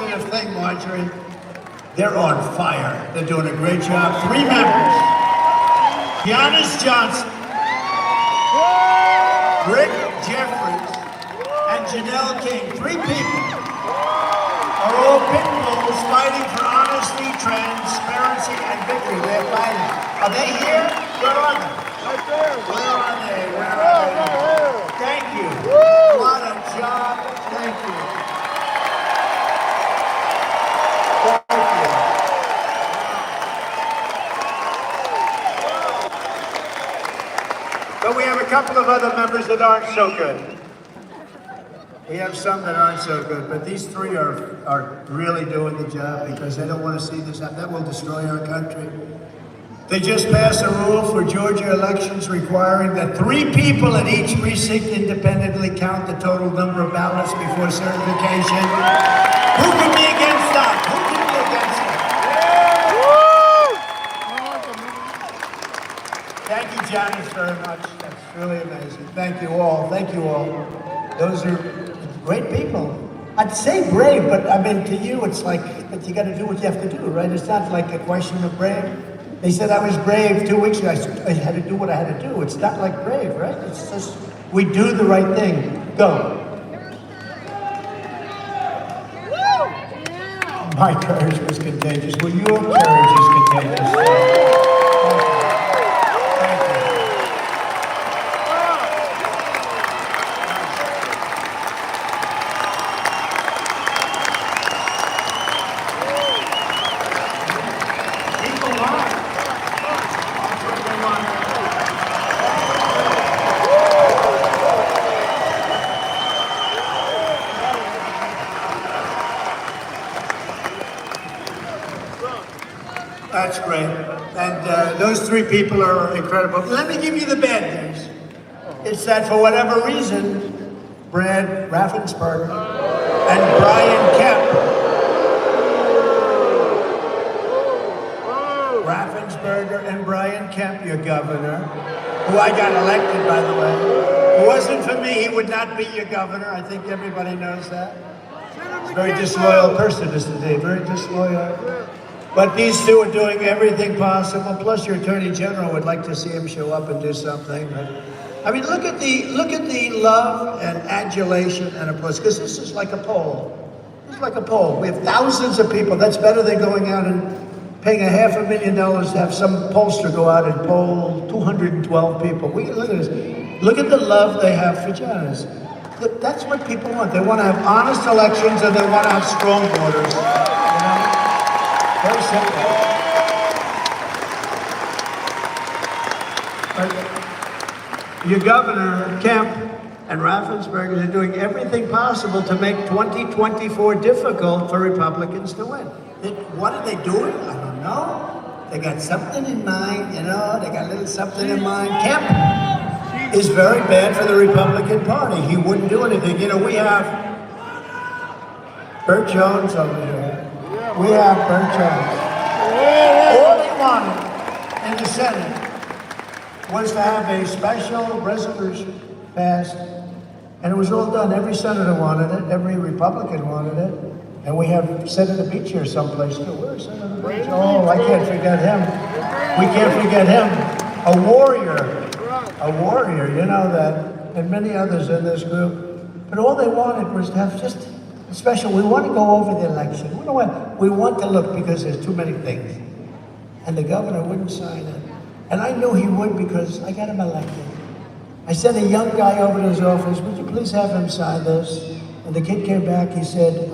positive thing, Marjorie. They're on fire. They're doing a great job. 3 members. Giannis Johnson, Rick Jeffries, and Janelle King. 3 people are all pit bulls fighting for honesty, transparency, and victory. They're fighting. Are they here? Where are they? Right there. Where are they? Where are they? Thank you. What a job. Thank you. But we have a couple of other members that aren't so good. We have some that aren't so good, but these 3 are really doing the job because they don't want to see this happen. That will destroy our country. They just passed a rule for Georgia elections requiring that 3 people at each precinct independently count the total number of ballots before certification. Who could be against that? Who could be against that? Thank you, Janice, very much. That's really amazing. Thank you all. Thank you all. Those are great people. I'd say brave, but I mean, to you, it's like, but you got to do what you have to do, right? It's not like a question of brave. They said I was brave 2 weeks ago. I had to do what I had to do. It's not like brave, right? It's just, we do the right thing. Go. My courage was contagious. Well, your courage is contagious. That's great. And those 3 people are incredible. Let me give you the bad news. It's that for whatever reason, Brad Raffensperger and Brian Kemp, Raffensperger and Brian Kemp, your governor, who I got elected, by the way. If it wasn't for me, he would not be your governor. I think everybody knows that. He's a very disloyal person, isn't he? Very disloyal. But these 2 are doing everything possible. Plus, your Attorney General would like to see him show up and do something. But, I mean, look at the love and adulation and applause. Because this is like a poll. It's like a poll. We have thousands of people. That's better than going out and paying $500,000 to have some pollster go out and poll 212 people. Look at this. Look at the love they have for Janice. Look, that's what people want. They want to have honest elections and they want to have strong borders. You know? Very simple. But your governor, Kemp, and Raffensperger are doing everything possible to make 2024 difficult for Republicans to win. What are they doing? I don't know. They got something in mind, you know, they got a little something in mind. Kemp is very bad for the Republican Party. He wouldn't do anything. You know, we have Burt Jones over here. We have Burt Jones. All he wanted in the Senate was to have a special resolution passed, and it was all done. Every senator wanted it, every Republican wanted it, and we have Senator Beach here someplace too. Where's Senator Beach? Oh, I can't forget him. We can't forget him. A warrior, you know that, and many others in this group. But all they wanted was to have just special, we want to go over the election. We want to look because there's too many things. And the governor wouldn't sign it. And I knew he would because I got him elected. I sent a young guy over to his office, would you please have him sign this? And the kid came back, he said,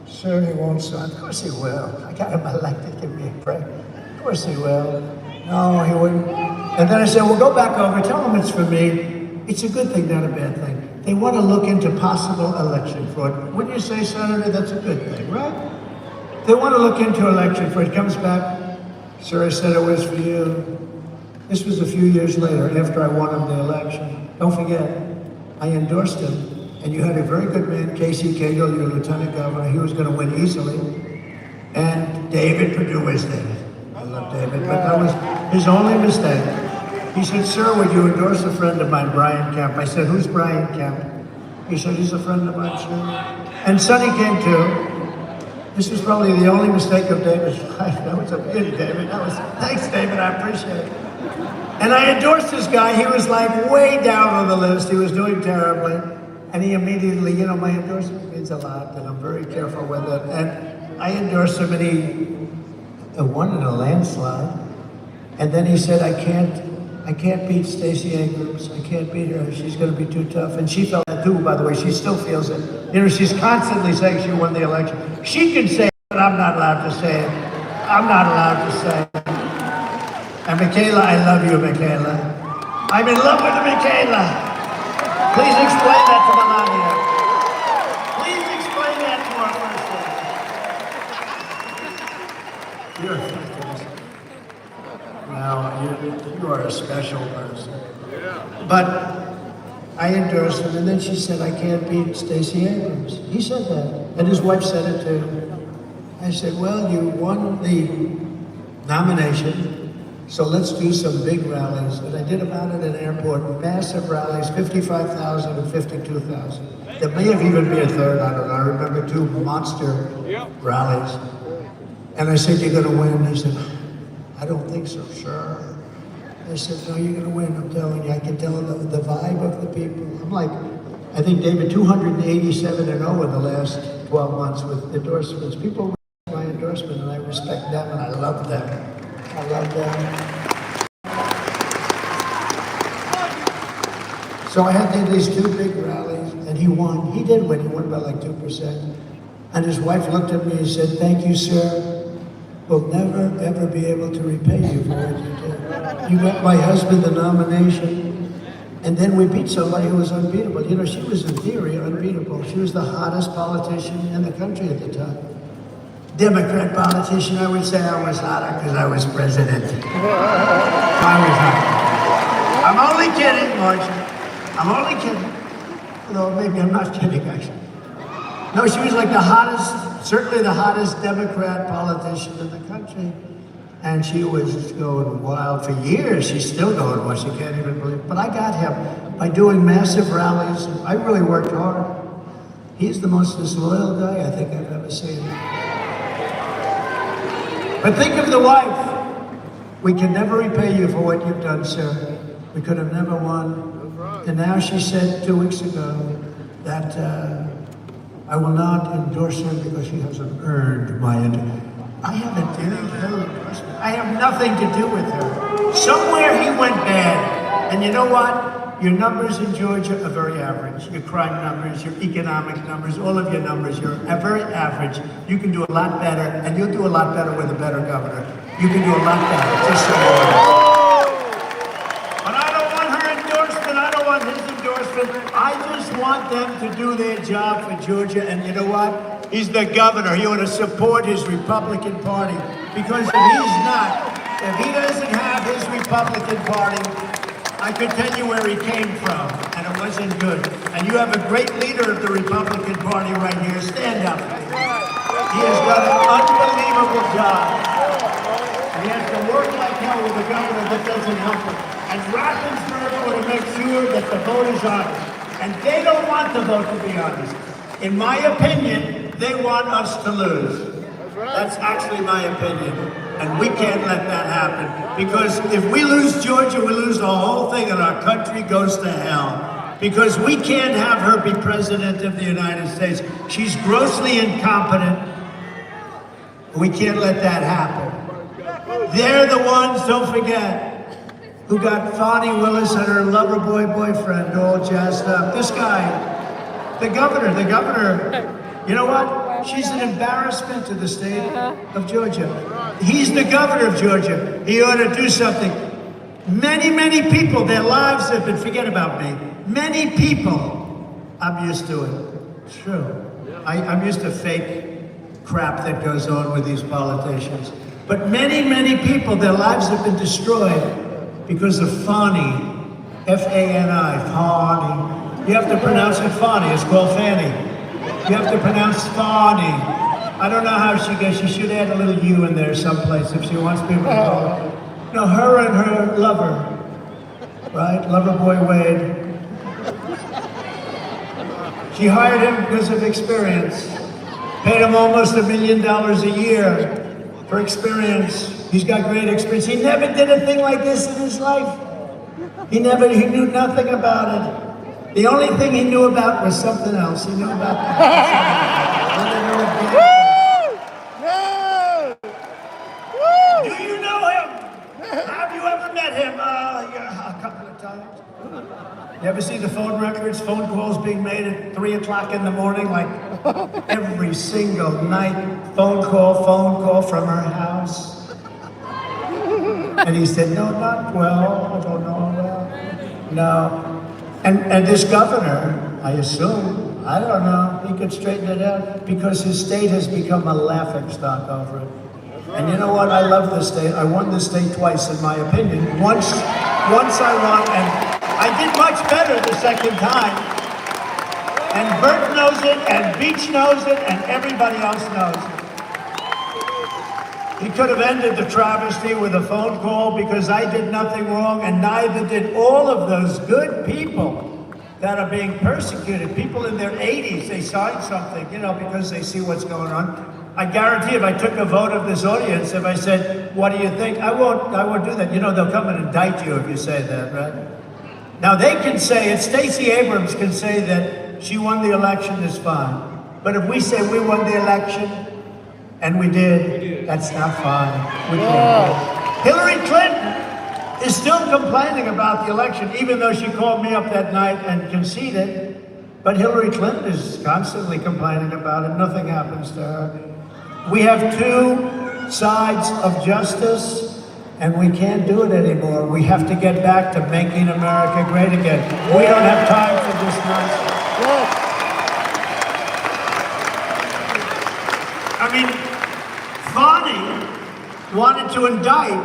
sir, he won't sign. Of course he will. I got him elected, give me a break. Of course he will. No, he wouldn't. And then I said, well, go back over, tell him it's for me. It's a good thing, not a bad thing. They want to look into possible election fraud. Wouldn't you say, Senator, that's a good thing, right? They want to look into election fraud. It comes back, sir, I said it was for you. This was a few years later, after I won him the election. Don't forget, I endorsed him, and you had a very good man, Casey Cagle, your lieutenant governor. He was going to win easily. And David Perdue is David. I love David, but that was his only mistake. He said, sir, would you endorse a friend of mine, Brian Kemp? I said, who's Brian Kemp? He said, he's a friend of mine, sir. And Sonny came too. This was probably the only mistake of David's life. That was a pity, David. Thanks, David, I appreciate it. And I endorsed this guy. He was like way down on the list. He was doing terribly. And he immediately, you know, my endorsement means a lot, and I'm very careful with it. And I endorsed him, and he won in a landslide. And then he said, I can't beat Stacey Abrams. I can't beat her. She's going to be too tough. And she felt that too, by the way. She still feels it. You know, she's constantly saying she won the election. She can say it, but I'm not allowed to say it. I'm not allowed to say it. And Michaela, I love you, Michaela. I'm in love with Michaela. Please explain that to Melania. Please explain that to our first lady. You're fantastic. Now, you are a special person. But I endorsed him, and then she said, I can't beat Stacey Abrams. He said that, and his wife said it too. I said, well, you won the nomination, so let's do some big rallies. And I did about it at an airport, massive rallies, 55,000 and 52,000. There may have even been a third, I don't know. I remember 2 monster rallies. And I said, you're gonna win. He said, I don't think so, sure. I said, no, you're gonna win, I'm telling you. I can tell the vibe of the people. I'm like, I think, David, 287 and 0 in the last 12 months with endorsements. People my endorsement, and I respect them, and I love them. I love them. So I had these 2 big rallies, and he won. He did win. He won by like 2%. And his wife looked at me and said, thank you, sir. We'll never, ever be able to repay you for what you did. You got my husband the nomination, and then we beat somebody who was unbeatable. You know, she was in theory unbeatable. She was the hottest politician in the country at the time. Democrat politician, I would say I was hotter because I was president. I was hotter. I'm only kidding, Marcia. I'm only kidding. Although maybe I'm not kidding, actually. No, she was like the hottest, certainly the hottest Democrat politician in the country. And she was going wild for years. She's still going wild. She can't even believe it. But I got him by doing massive rallies. I really worked hard. He's the most disloyal guy I think I've ever seen. But think of the wife. We can never repay you for what you've done, sir. We could have never won. And now she said 2 weeks ago that I will not endorse her because she hasn't earned my endorsement. I haven't earned her endorsement. I have nothing to do with her. Somewhere he went bad. And you know what? Your numbers in Georgia are very average. Your crime numbers, your economic numbers, all of your numbers, you're very average. You can do a lot better, and you'll do a lot better with a better governor. You can do a lot better, just so you know. But I don't want her endorsement, I don't want his endorsement. I just want them to do their job for Georgia, and you know what? He's the governor. He ought to support his Republican Party, because if he doesn't have his Republican Party, I could tell you where he came from, and it wasn't good. And you have a great leader of the Republican Party right here. Stand up. He has done an unbelievable job. And he has to work like hell with a governor that doesn't help him. And Raffensperger ought to make sure that the vote is honest. And they don't want the vote to be honest. In my opinion, they want us to lose. That's actually my opinion. And we can't let that happen. Because if we lose Georgia, we lose the whole thing and our country goes to hell. Because we can't have her be president of the United States. She's grossly incompetent. We can't let that happen. They're the ones, don't forget, who got Fonnie Willis and her lover boy boyfriend all jazzed up. This guy, the governor, you know what? She's an embarrassment to the state of Georgia. He's the governor of Georgia. He ought to do something. Many, many people, their lives have been, forget about me, many people, I'm used to it. It's true. I'm used to fake crap that goes on with these politicians. But many, many people, their lives have been destroyed because of Fonnie, F-A-N-I, Fonnie. You have to pronounce it Fonnie, it's called Fanny. You have to pronounce Fonnie. I don't know how she gets, she should add a little U in there someplace if she wants people to call her. No, her and her lover, right? Lover boy Wade. She hired him because of experience. paid him almost $1 million a year for experience. He's got great experience. He never did a thing like this in his life. He knew nothing about it. The only thing he knew about was something else. He knew about Do you know him? Have you ever met him? Yeah, a couple of times. You ever see the phone records, phone calls being made at 3 o'clock in the morning, like every single night, phone call from her house? And he said, no, not well, I don't know, well, no. And this governor, I assume, I don't know, he could straighten it out because his state has become a laughingstock over it. And you know what, I love this state. I won this state twice, in my opinion. Once I won, and I did much better the second time. And Bert knows it, and Beach knows it, and everybody else knows it. He could have ended the travesty with a phone call because I did nothing wrong, and neither did all of those good people that are being persecuted. People in their 80s, they signed something, you know, because they see what's going on. I guarantee if I took a vote of this audience, if I said, what do you think? I won't do that. You know, they'll come and indict you if you say that, right? Now they can say it, Stacey Abrams can say that she won the election, is fine. But if we say we won the election, and we did, that's not fine. We can't. Hillary Clinton is still complaining about the election, even though she called me up that night and conceded. But Hillary Clinton is constantly complaining about it. Nothing happens to her. We have two sides of justice, and we can't do it anymore. We have to get back to making America great again. We don't have time for this nonsense. I mean, Bonnie wanted to indict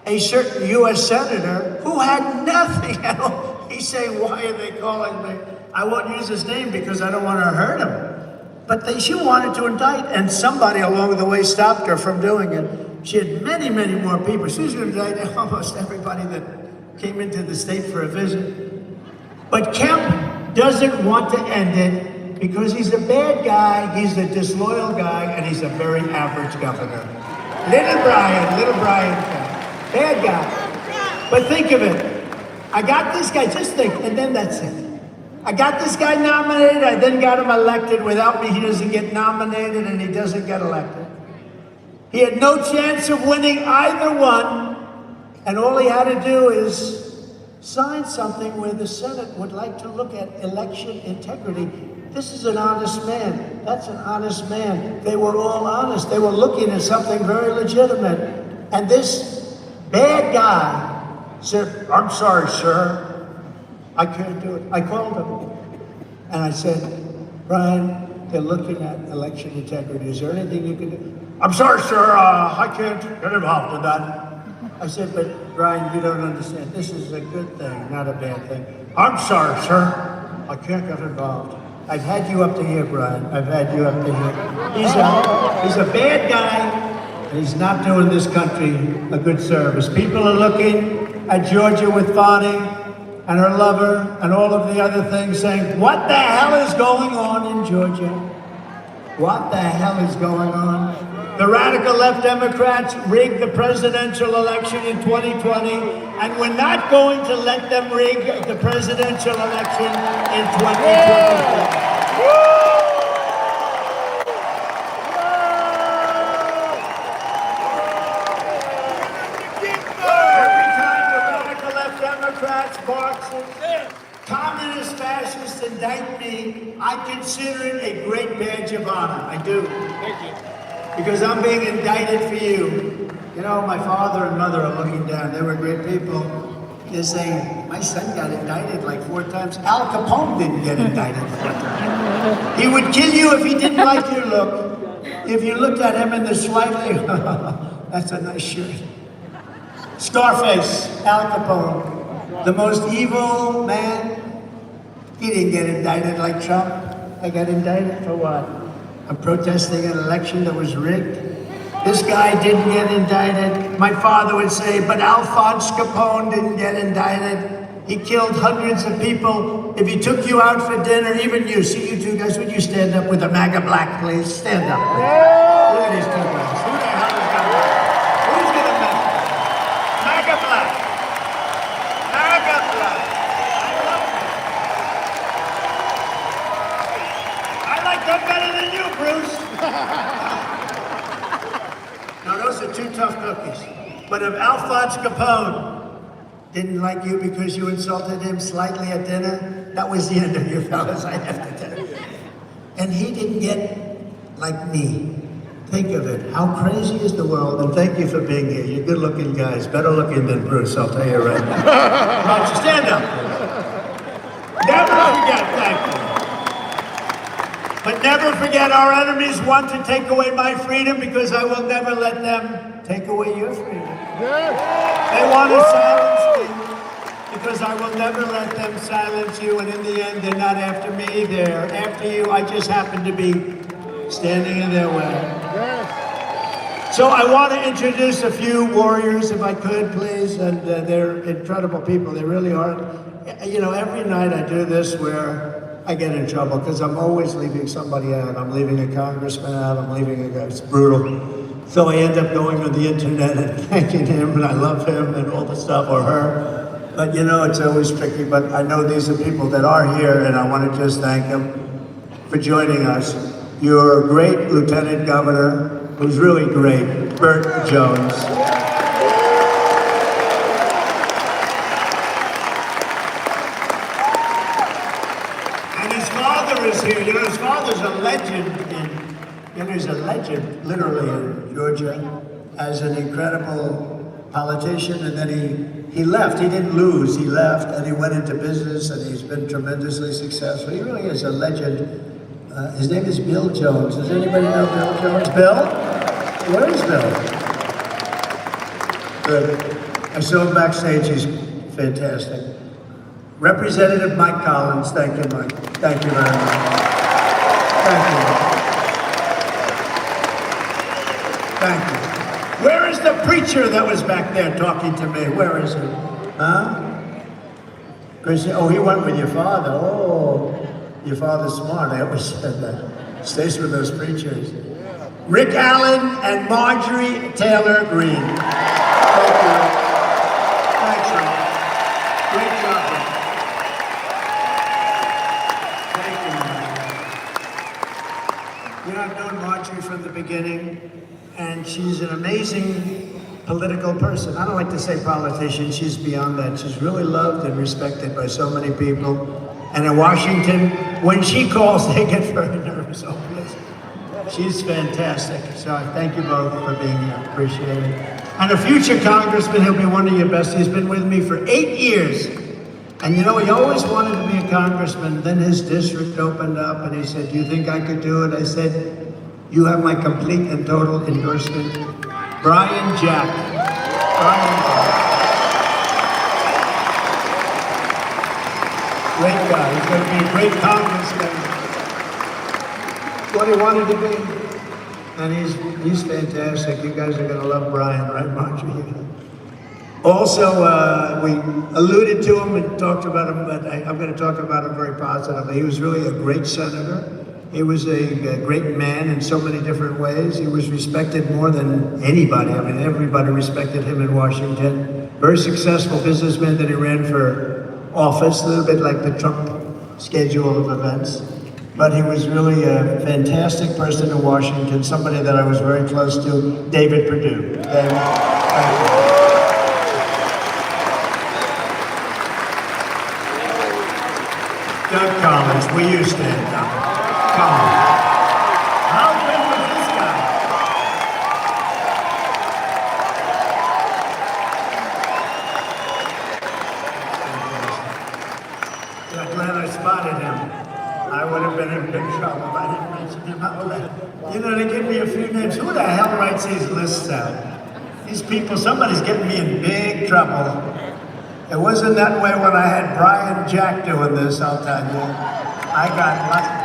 a certain U.S. senator who had nothing at all. He's saying, why are they calling me? I won't use his name because I don't want to hurt him. But she wanted to indict, and somebody along the way stopped her from doing it. She had many, many more people. She was going to indict almost everybody that came into the state for a visit. But Kemp doesn't want to end it because he's a bad guy, he's a disloyal guy, and he's a very average governor. Little Brian Kemp. Bad guy. But think of it. I got this guy, just think, and then that's it. I got this guy nominated, I then got him elected. Without me, he doesn't get nominated and he doesn't get elected. He had no chance of winning either one, and all he had to do is sign something where the Senate would like to look at election integrity. This is an honest man. That's an honest man. They were all honest. They were looking at something very legitimate. And this bad guy said, I'm sorry, sir. I can't do it. I called him. And I said, Brian, they're looking at election integrity. Is there anything you can do? I'm sorry, sir. I can't get involved in that. I said, but Brian, you don't understand. This is a good thing, not a bad thing. I'm sorry, sir. I can't get involved. I've had you up to here, Brian. I've had you up to here. He's a bad guy, and he's not doing this country a good service. People are looking at Georgia with Bonnie and her lover and all of the other things, saying, what the hell is going on in Georgia? What the hell is going on? The radical left Democrats rigged the presidential election in 2020, and we're not going to let them rig the presidential election in 2024. Every time the radical left Democrats, Marxists, communist fascists indict me, I consider it a great badge of honor. I do. Thank you. Because I'm being indicted for you. You know, my father and mother are looking down. They were great people. They're saying, my son got indicted like 4 times. Al Capone didn't get indicted 4 times. He would kill you if he didn't like your look. If you looked at him in the slightly, that's a nice shirt. Scarface, Al Capone, the most evil man. He didn't get indicted like Trump. I got indicted for what? I'm protesting an election that was rigged. This guy didn't get indicted. My father would say, but Alphonse Capone didn't get indicted. He killed hundreds of people if he took you out for dinner, even you, see you two guys, would you stand up with a MAGA black, please? Stand up, please. Look at these two guys. Who the hell is going to Who's going to make MAGA black? MAGA black. I like them better than you, Bruce. Now, those are two tough cookies. But if Alphonse Capone didn't like you because you insulted him slightly at dinner, that was the end of you fellas, I have to tell you. And he didn't get like me. Think of it. How crazy is the world? And thank you for being here. You're good looking guys. Better looking than Bruce, I'll tell you right now. Why don't you stand up? Never forget, thank you. But never forget, our enemies want to take away my freedom because I will never let them take away your freedom. They want to silence me because I will never let them silence you, and in the end, they're not after me, they're after you. I just happen to be standing in their way. So I want to introduce a few warriors, if I could, please, and they're incredible people. They really are. You know, every night I do this where I get in trouble because I'm always leaving somebody out. I'm leaving a congressman out, I'm leaving a guy. It's brutal. So I end up going on the internet and thanking him, and I love him and all the stuff, or her. But you know, it's always tricky, but I know these are people that are here, and I want to just thank them for joining us. Your great Lieutenant Governor, who's really great, Burt Jones. And his father is here. You know, his father's a legend he's a legend, literally, in Georgia, as an incredible politician, and then he left. He didn't lose, he left, and he went into business, and he's been tremendously successful. He really is a legend. His name is Bill Jones. Does anybody know Bill Jones? Bill? Where is Bill? Good. I saw him backstage, he's fantastic. Representative Mike Collins, thank you, Mike. Thank you very much. Thank you. Thank you. Where is the preacher that was back there talking to me? Where is he? Huh? Chris, oh, he went with your father. Oh, your father's smart. I always said that. Stays with those preachers. Rick Allen and Marjorie Taylor Greene. Thank you. Thanks, Rick. Great job, Rick. Thank you. You know, I've known Marjorie from the beginning. And she's an amazing political person. I don't like to say politician, she's beyond that. She's really loved and respected by so many people. And in Washington, when she calls, they get very nervous. Oh, please. She's fantastic. So I thank you both for being here. Appreciate it. And a future congressman, he'll be one of your best. He's been with me for 8 years. And you know, he always wanted to be a congressman. Then his district opened up and he said, do you think I could do it? I said, you have my complete and total endorsement. Brian Jack. Brian Jack. Great guy. He's going to be a great congressman. What he wanted to be. And he's fantastic. You guys are going to love Brian, right, Marjorie? Also, we alluded to him and talked about him, but I'm going to talk about him very positively. He was really a great senator. He was a great man in so many different ways. He was respected more than anybody. I mean, everybody respected him in Washington. Very successful businessman that he ran for office, a little bit like the Trump schedule of events. But he was really a fantastic person in Washington, somebody that I was very close to, David Perdue. David, thank you. Doug Collins, will you stand up? Come on. How good was this guy? I'm glad I spotted him. I would have been in big trouble if I didn't mention him out loud. You know, they give me a few names. Who the hell writes these lists out? These people, somebody's getting me in big trouble. It wasn't that way when I had Brian Jack doing this, I'll tell you. I got lucky.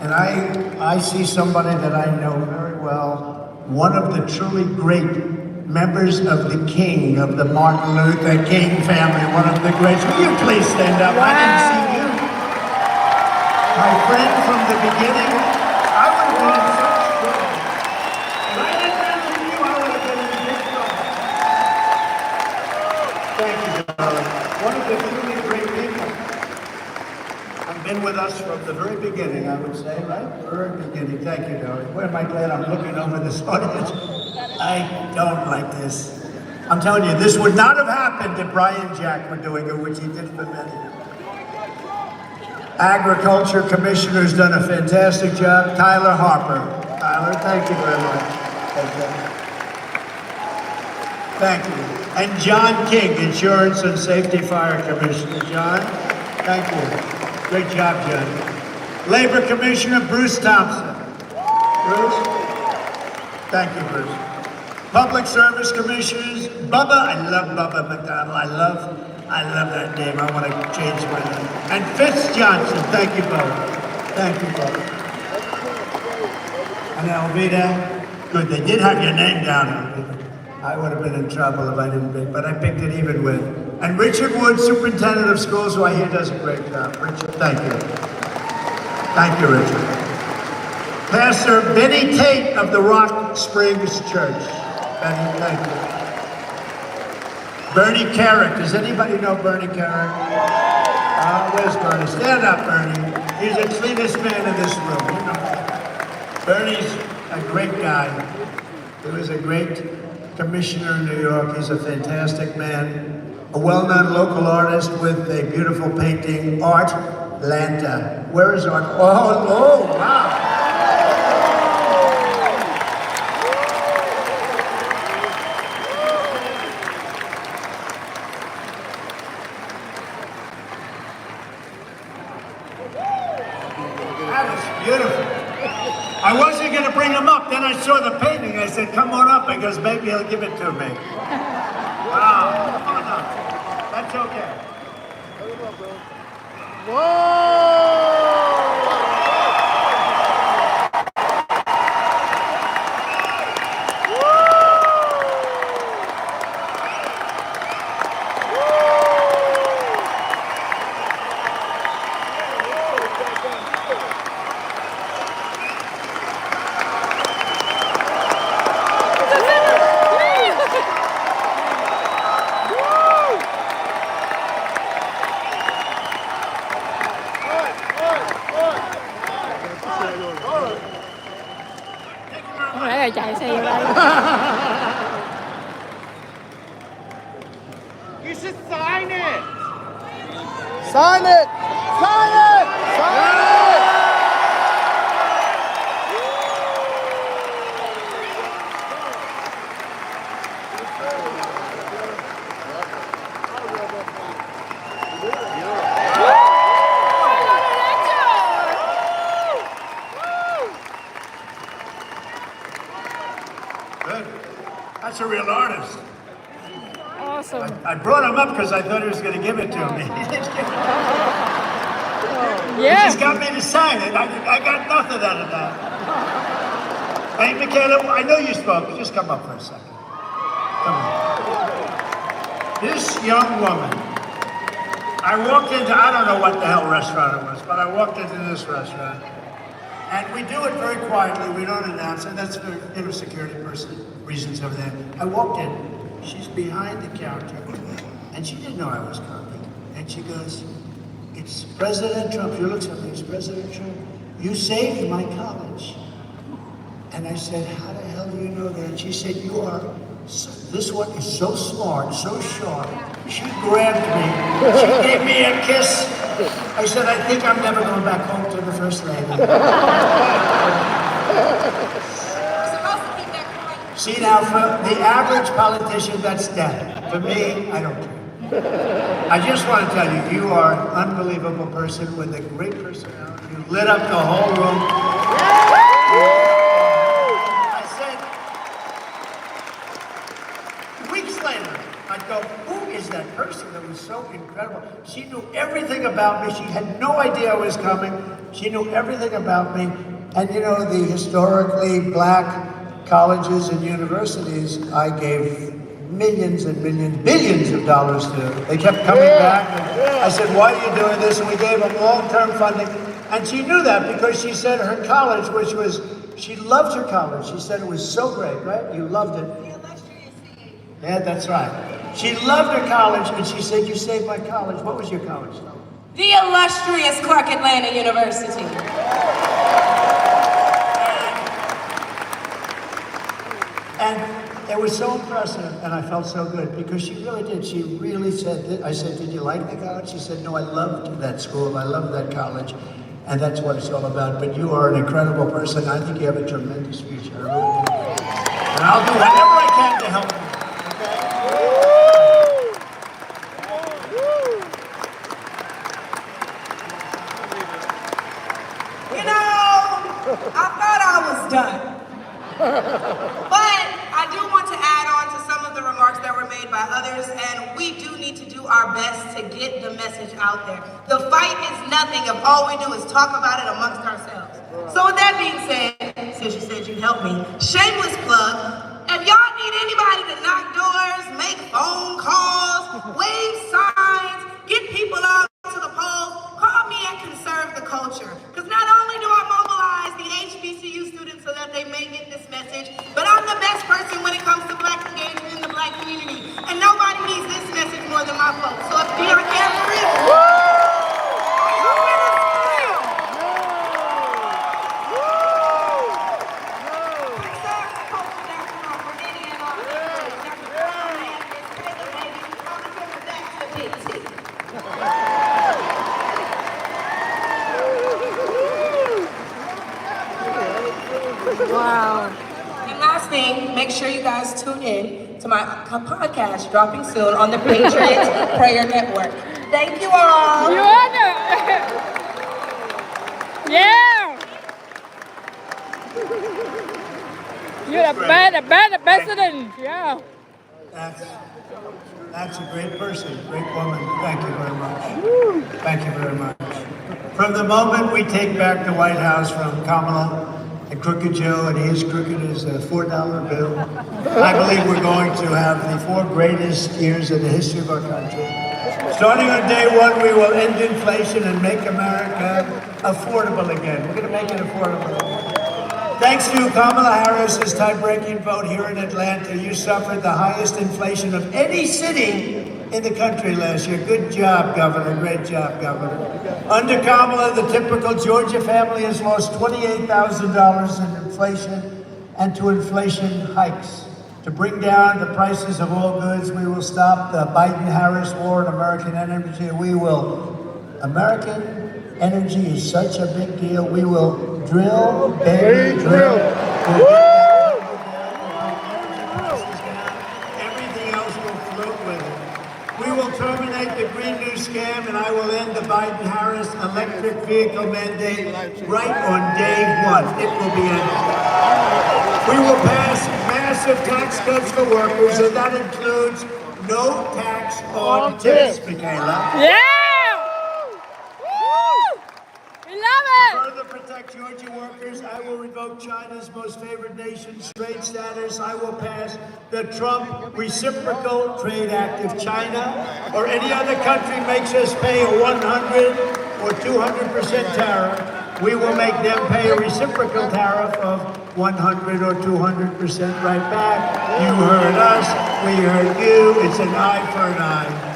And I see somebody that I know very well, one of the truly great members of the King, of the Martin Luther King family, one of the greats. Will you please stand up? I didn't see you. My friend from the beginning, I would have been in such trouble. If I didn't mention you, I would have been in big trouble. Thank you, darling. One of the truly great people. I've been with us from the very beginning, I would say, right? Very beginning. Thank you, darling. Boy, am I glad I'm looking over this audience. I don't like this. I'm telling you, this would not have happened if Brian Jack were doing it, which he did for many. Agriculture Commissioner's done a fantastic job. Tyler Harper. Tyler, thank you very much. Thank you. And John King, Insurance and Safety Fire Commissioner. John, thank you. Great job, John. Labor Commissioner Bruce Thompson. Bruce? Thank you, Bruce. Public Service Commissioners, Bubba. I love Bubba McDonald. I love that name. I want to change my name. And Fitz Johnson. Thank you both. Thank you both. And Elvita. Good. They did have your name down, Elvita. I would have been in trouble if I didn't pick, but I picked it even with. And Richard Wood, Superintendent of Schools, who I hear does a great job. Richard, thank you. Thank you, Richard. Pastor Benny Tate of the Rock Springs Church. Benny, thank you. Bernie Carrick. Does anybody know Bernie Carrick? Where's Bernie? Stand up, Bernie. He's the cleanest man in this room. You know that. Bernie's a great guy. He was a great commissioner in New York. He's a fantastic man. A well-known local artist with a beautiful painting, Art Lanta. Where is Art? Oh, wow. That is beautiful. I wasn't going to bring him up. Then I saw the painting. I said, come on up, because maybe he'll give it to me. Wow. Come on up. That's okay. Không lẽ là chạy xe vô đây. You should sign it! Sign it! Sign it! Sign it! Good. That's a real artist. Awesome. I brought him up because I thought he was going to give it to me. He Yeah. just got me to sign it. I got nothing out of that. Hey, Michaela, I know you spoke. Just come up for a second. Come on. This young woman, I walked into, I don't know what the hell restaurant it was, but I walked into this restaurant. And we do it very quietly. We don't announce it. That's for security reasons over there. I walked in. She's behind the counter, and she didn't know I was coming. And she goes, "It's President Trump." She looks at me. "It's President Trump. You saved my college." And I said, "How the hell do you know that?" She said, "You are. This one is so smart, so sharp." She grabbed me. She gave me a kiss. I said, "I think I'm never going back home to the First Lady." See, now, for the average politician, that's death. For me, I don't care. I just want to tell you, you are an unbelievable person with a great personality. You lit up the whole room. I said, weeks later, I'd go, who is that person that was so incredible? She knew everything about me. She had no idea I was coming. She knew everything about me. And you know, the historically black colleges and universities, I gave millions and millions, billions of dollars to. They kept coming back. And I said, why are you doing this? And we gave them long-term funding. And she knew that because she said her college, she loved her college. She said it was so great, right? You loved it. Yeah, that's right. She loved her college, and she said, you saved my college. What was your college? The illustrious Clark Atlanta University. And it was so impressive, and I felt so good because she really did. She really said, I said, did you like the college? She said, no, I loved that school. I loved that college. And that's what it's all about. But you are an incredible person. I think you have a tremendous future. I really do. And I'll do whatever I can to help you. You know, I thought I was done. But I do want to add on to some of the remarks that were made by others, and we do need to do our best to get the message out there. The fight is nothing if all we do is talk about it amongst ourselves. So with that being said, since you said you'd help me, shameless plug, if y'all need anybody to knock doors, make phone calls, wave signs, get people out to the polls, call me at Conserve the Culture. Because not only do I mobilize the HBCU students so that they may get this message, but I'm the best person when it comes to Black engagement in the Black community. And nobody needs this message more than my folks. So if y'all care for real, Wow. and last thing, make sure you guys tune in to my podcast dropping soon on the Patriot Prayer Network. Thank you all. You are the... Yeah. You're the best president. Yeah. That's a great person, great woman. Thank you very much. Thank you very much. From the moment we take back the White House from Kamala and Crooked Joe, and he is crooked as a $4 bill, I believe we're going to have the 4 greatest years in the history of our country. Starting on day 1, we will end inflation and make America affordable again. We're going to make it affordable again. Thanks to Kamala Harris's tie-breaking vote here in Atlanta, you suffered the highest inflation of any city in the country last year. Good job, Governor. Great job, Governor. Under Kamala, the typical Georgia family has lost $28,000 in inflation and to inflation hikes. To bring down the prices of all goods, we will stop the Biden-Harris war on American energy. We will. American energy is such a big deal. We will drill, baby, drill. Everything else will float with it. We will terminate the Green New Scam, and I will end the Biden-Harris electric vehicle mandate right on day 1. It will be ended. We will pass massive tax cuts for workers, and that includes no tax on tips, Michaela. Yeah. To further protect Georgia workers, I will revoke China's most favored nation trade status. I will pass the Trump Reciprocal Trade Act. If China or any other country makes us pay a 100 or 200% tariff, we will make them pay a reciprocal tariff of 100 or 200% right back. You heard us, we heard you. It's an eye for an eye.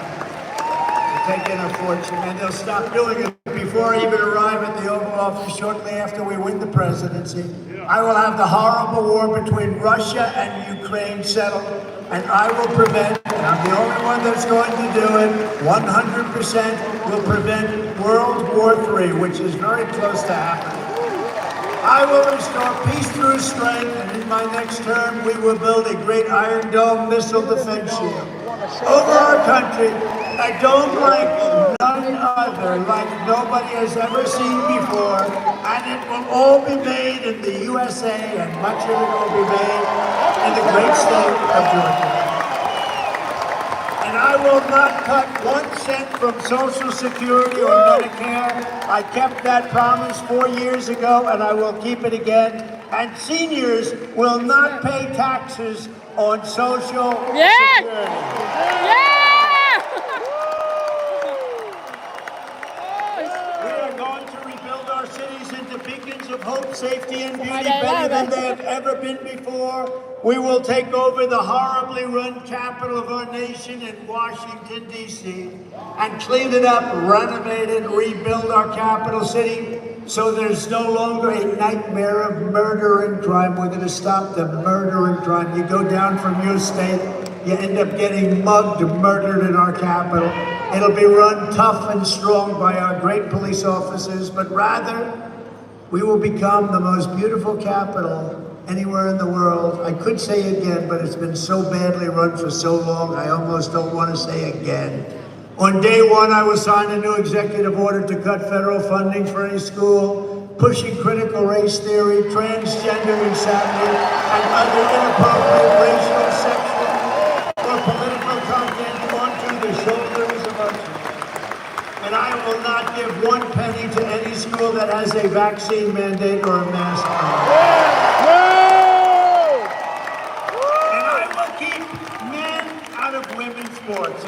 Taking a fortune, and they'll stop doing it before I even arrive at the Oval Office shortly after we win the presidency. I will have the horrible war between Russia and Ukraine settled, and I will prevent, and I'm the only one that's going to do it, 100% will prevent World War III, which is very close to happening. I will restore peace through strength, and in my next term, we will build a great Iron Dome missile defense shield over our country. I don't like none other, like nobody has ever seen before, and it will all be made in the USA, and much of it will be made in the great state of Georgia. And I will not cut 1 cent from Social Security or Medicare. I kept that promise 4 years ago, and I will keep it again. And seniors will not pay taxes on Social Security. Yeah. hope, safety, and beauty better than they have ever been before. We will take over the horribly run capital of our nation in Washington, D.C., and clean it up, renovate it, rebuild our capital city so there's no longer a nightmare of murder and crime. We're going to stop the murder and crime. You go down from your state, you end up getting mugged, murdered in our capital. It'll be run tough and strong by our great police officers, but rather, we will become the most beautiful capital anywhere in the world. I could say again, but it's been so badly run for so long, I almost don't want to say again. On day one, I will sign a new executive order to cut federal funding for any school pushing critical race theory, transgender insanity, and other inappropriate racial, sexual, or political content onto the shoulders of our children. And I will not give one penny to any school that has a vaccine mandate or a mask mandate. And I will keep men out of women's sports.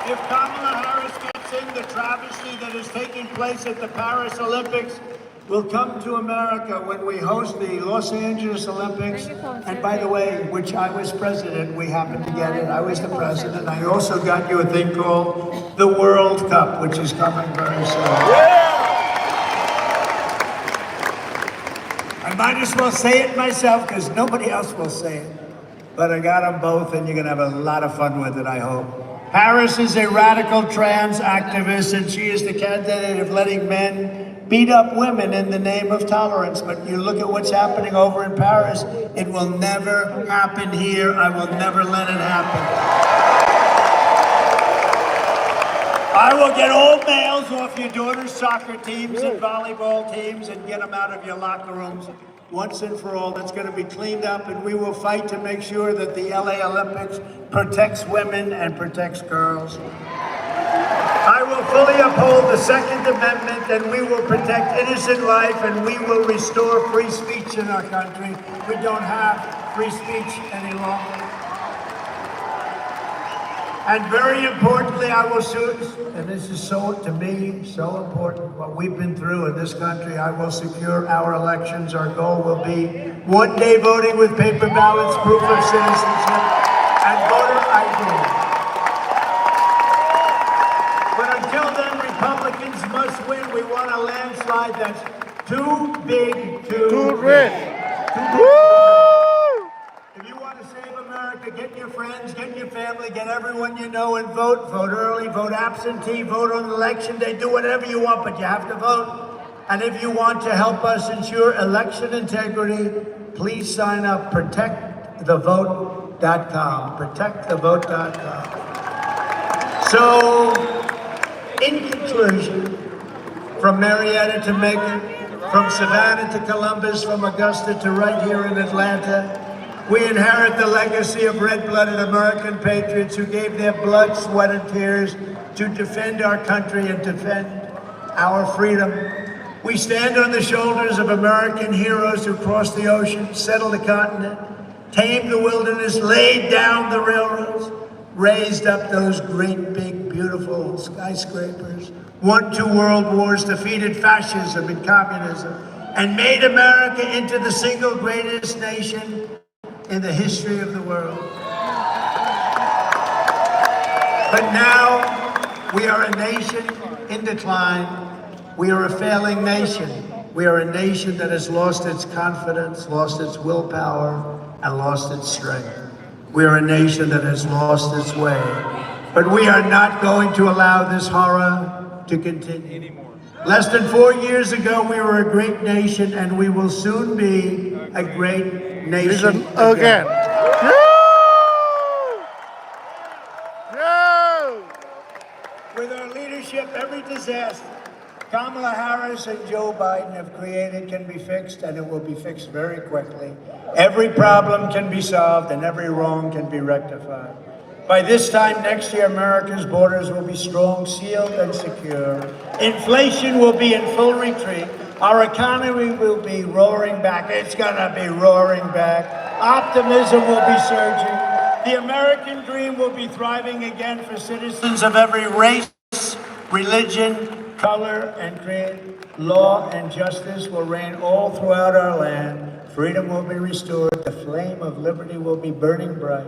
If Kamala Harris gets in, the travesty that is taking place at the Paris Olympics will come to America when we host the Los Angeles Olympics. And by the way, which I was president, we happened to get it. I was the president. I also got you a thing called the World Cup, which is coming very soon. I might as well say it myself because nobody else will say it. But I got them both, and you're going to have a lot of fun with it, I hope. Harris is a radical trans activist, and she is the candidate of letting men beat up women in the name of tolerance. But you look at what's happening over in Paris, it will never happen here. I will never let it happen. I will get old males off your daughter's soccer teams and volleyball teams and get them out of your locker rooms once and for all. That's going to be cleaned up, and we will fight to make sure that the LA Olympics protects women and protects girls. I will fully uphold the Second Amendment, and we will protect innocent life, and we will restore free speech in our country. We don't have free speech any longer. And very importantly, I will and this is so, to me, so important, what we've been through in this country, I will secure our elections. Our goal will be one-day voting with paper ballots, proof of citizenship, and voter ID. But until then, Republicans must win. We want a landslide that's too big to win. If you want to save America, get your friends, get your family, get everyone you know and vote. Vote early, vote absentee, vote on election day, do whatever you want, but you have to vote. And if you want to help us ensure election integrity, please sign up, protectthevote.com, protectthevote.com. So, in conclusion, from Marietta to Macon, from Savannah to Columbus, from Augusta to right here in Atlanta, we inherit the legacy of red-blooded American patriots who gave their blood, sweat, and tears to defend our country and defend our freedom. We stand on the shoulders of American heroes who crossed the ocean, settled the continent, tamed the wilderness, laid down the railroads, raised up those great, big, beautiful skyscrapers, won 2 world wars, defeated fascism and communism, and made America into the single greatest nation in the history of the world. But now, we are a nation in decline. We are a failing nation. We are a nation that has lost its confidence, lost its willpower, and lost its strength. We are a nation that has lost its way. But we are not going to allow this horror to continue. Less than 4 years ago, we were a great nation, and we will soon be a great nation again. With our leadership, every disaster Kamala Harris and Joe Biden have created can be fixed, and it will be fixed very quickly. Every problem can be solved, and every wrong can be rectified. By this time next year, America's borders will be strong, sealed, and secure. Inflation will be in full retreat. Our economy will be roaring back. It's gonna be roaring back. Optimism will be surging. The American dream will be thriving again for citizens of every race, religion, color, and create law and justice will reign all throughout our land. Freedom will be restored. The flame of liberty will be burning bright.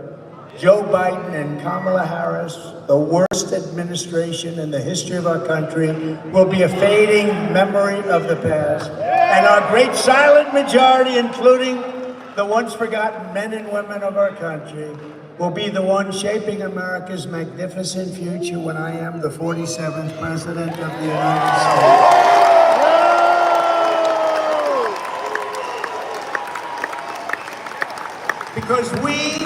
Joe Biden and Kamala Harris, the worst administration in the history of our country, will be a fading memory of the past. And our great silent majority, including the once forgotten men and women of our country, will be the one shaping America's magnificent future when I am the 47th President of the United States. Because we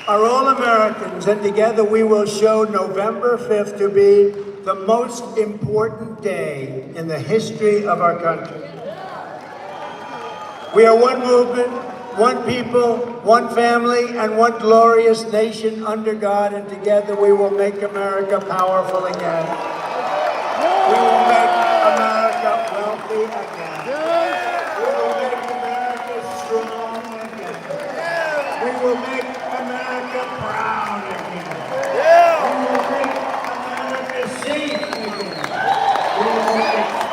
are all Americans, and together we will show November 5th to be the most important day in the history of our country. We are one movement, one people, one family, and one glorious nation under God, and together we will make America powerful again. We will make America wealthy again. We will make America strong again. We will make America proud again. We will make America safe again. We will make